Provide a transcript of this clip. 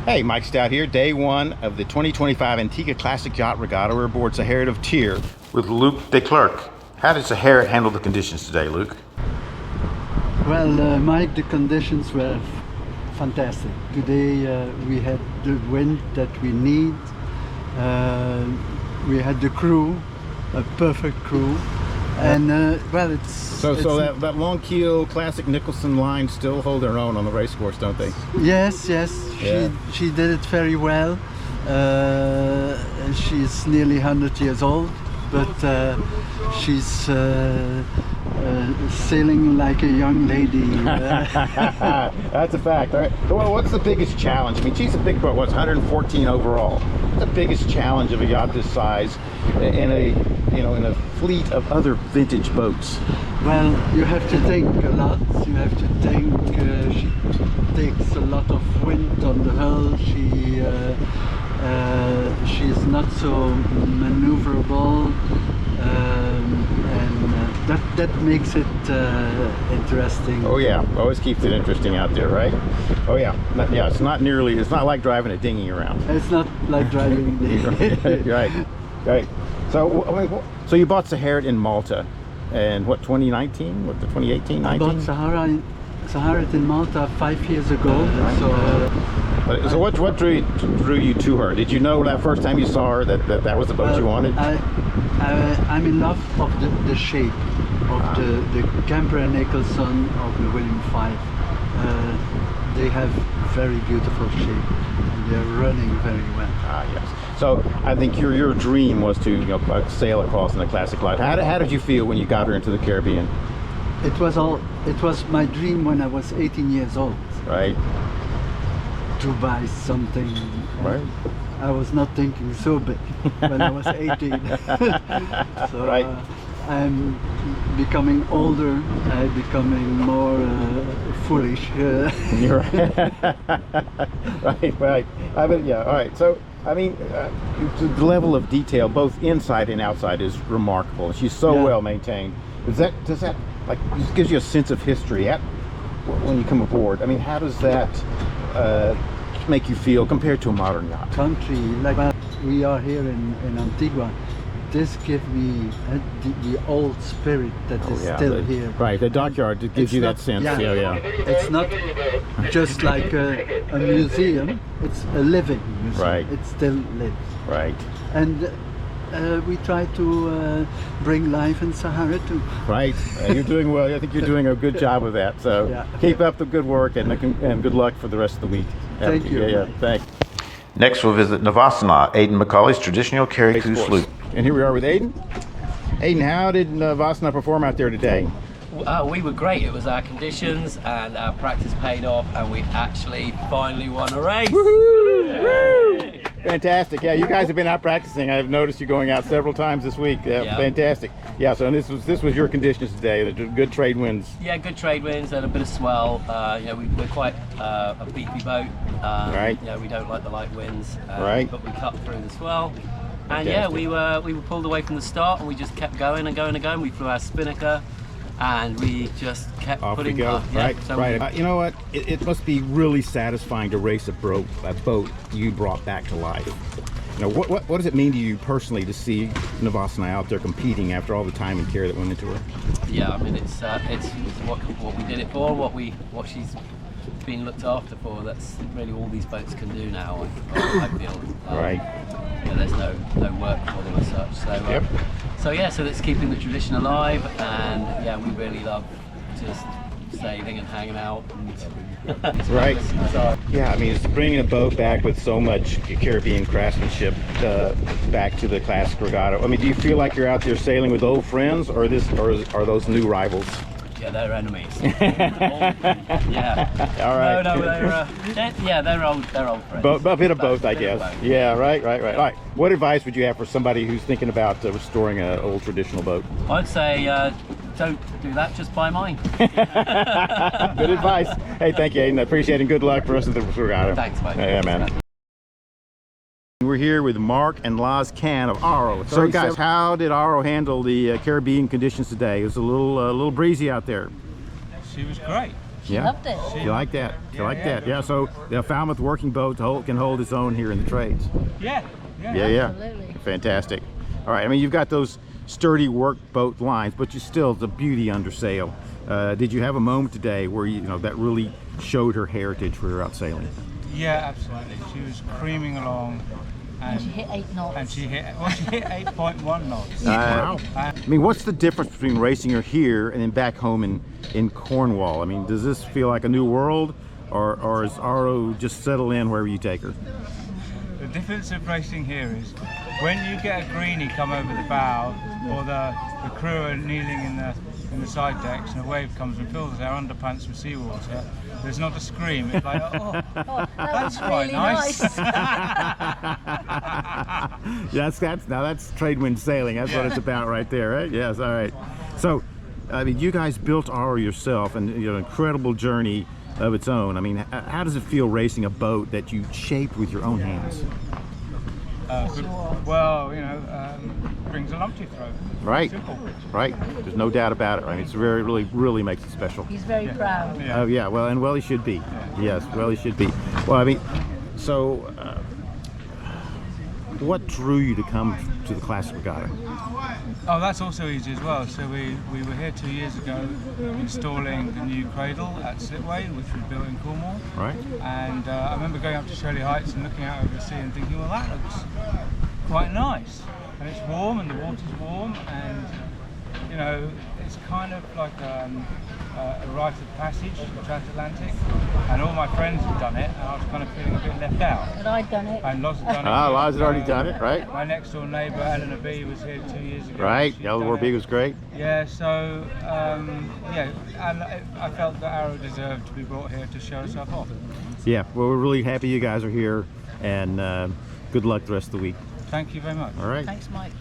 Hey, Mike Stout here, day one of the 2025 Antigua Classic Yacht Regatta. We're aboard Saharet of Tyre with Luc Declercq. How did Saharet handle the conditions today, Luc? Well, Mike, the conditions were fantastic. Today we had the wind that we need. We had the crew, a perfect crew. And well, So that long keel classic Nicholson line still hold their own on the race course, don't they? Yes, Yeah. she did it very well. She's nearly 100 years old, but she's sailing like a young lady. That's a fact. All right. Well, what's the biggest challenge? I mean, she's a big boat. What's 114 overall? What's the biggest challenge of a yacht this size in a fleet of other vintage boats? Well, you have to think a lot. You have to think. She takes a lot of wind on the hull. She's not so maneuverable, and that makes it interesting. Oh yeah, always keeps it interesting out there, right? Oh yeah, yeah. It's not like driving a dinghy around. It's not like driving. right. So you bought Saharet in Malta, and what, 2019? What, the 2018, 19? I bought Saharet in Malta 5 years ago. So what drew you to her? Did you know that first time you saw her that was the boat you wanted? I'm in love of the shape of the Camper Nicholson of the William V. They have very beautiful shape and they're running very well. Ah, yes. So I think your dream was to sail across in a classic light. How did you feel when you got her into the Caribbean? It was my dream when I was 18 years old. Right. To buy something. Right. I was not thinking so big when I was 18. So right. I'm becoming older. I'm becoming more foolish. You're right. right. I mean, yeah. All right. So I mean, the level of detail, both inside and outside, is remarkable. She's so well maintained. Does that like just gives you a sense of history when you come aboard? I mean, how does that make you feel compared to a modern yacht? Country like we are here in Antigua. This gives me the old spirit that is still here. Right, the dockyard gives you that sense. Yeah. It's not just like a museum, it's a living museum. Right. It still lives. Right. And we try to bring life in Saharet too. Right, you're doing well. I think you're doing a good job of that. So keep up the good work and good luck for the rest of the week. Thank you. Yeah, thanks. Next, we'll visit Navasana, Aidan McCauley's traditional Carriacou sloop. And here we are with Aidan. Aidan, how did Navasana perform out there today? We were great. It was our conditions and our practice paid off, and we actually finally won a race. Woo-hoo! Fantastic. Yeah, you guys have been out practicing. I've noticed you going out several times this week. Fantastic. Yeah, so this was your conditions today. Good trade winds. Yeah, good trade winds and a bit of swell. We're quite a beefy boat. Right. We don't like the light winds. Right. But we cut through the swell. And Fantastic. we were pulled away from the start, and we just kept going and going and going. We flew our spinnaker, and we just kept Off putting we go. Right. So right. You know what? It must be really satisfying to race a boat you brought back to life. You know, what does it mean to you personally to see Navasana out there competing after all the time and care that went into her? Yeah, I mean it's what we did it for, what she's been looked after for. That's really all these boats can do now. I feel. Right. There's no work for them as such. So so it's keeping the tradition alive, and we really love just sailing and hanging out. Right. Yeah, I mean, it's bringing a boat back with so much Caribbean craftsmanship back to the Classic Regatta. I mean, do you feel like you're out there sailing with old friends, or are those new rivals? Yeah, they're enemies. All right. No, they're old friends. A bit of both, I guess. Yeah, right. All right. What advice would you have for somebody who's thinking about restoring an old traditional boat? I'd say don't do that, just buy mine. Good advice. Hey, thank you, Aidan. I appreciate it, and good luck for us at the regatta. Thanks, mate. Yeah, man. We're here with Mark and Laz Khan of Arro. So guys, how did Arro handle the Caribbean conditions today? It was a little breezy out there. She was great. She Yeah. loved it. You like that? You like that? Yeah. So the Falmouth Working Boat can hold its own here in the trades. Yeah. Yeah. Absolutely. Fantastic. All right. I mean, you've got those sturdy work boat lines, but you still the beauty under sail. Did you have a moment today where you know that really showed her heritage when you were out sailing? Yeah, absolutely. She was creaming along, And she hit 8 knots. and she hit 8.1 knots. Wow. I mean, what's the difference between racing her here and then back home in Cornwall? I mean, does this feel like a new world, or is Arro just settle in wherever you take her? The difference of racing here is when you get a greenie come over the bow, or the crew are kneeling in the side decks, and a wave comes and fills their underpants with seawater. There's not a scream. It's like, oh, Oh, that that's was quite really nice. Yeah, that's trade wind sailing. That's what it's about right there, right? Yes. All right. So, I mean, you guys built Arro yourself, and you know, an incredible journey of its own. I mean, how does it feel racing a boat that you shaped with your own hands? Well, you know, brings a lump to your throat. Right. Simple. Right. There's no doubt about it. I mean, it's really makes it special. He's very proud. Yeah. Oh yeah. Well, he should be. Yes. Well, he should be. Well, I mean, so what drew you to come to the Classic Regatta? Oh, that's also easy as well. So we were here 2 years ago installing a new cradle at Slipway, which we built in Cornwall. Right. And I remember going up to Shirley Heights and looking out over the sea and thinking, well, that looks quite nice. And it's warm and the water's warm, and you know, it's kind of like a rite of passage, the transatlantic. And all my friends had done it, and I was kind of feeling a bit left out. And I'd done it. And Loz had done it. Loz had already done it, right? My next door neighbour, Eleanor B, was here 2 years ago. Right. She'd Eleanor done B it. was great. Yeah, so yeah, and I felt that Arro deserved to be brought here to show herself off. Yeah. Well, we're really happy you guys are here, and good luck the rest of the week. Thank you very much. All right. Thanks, Mike.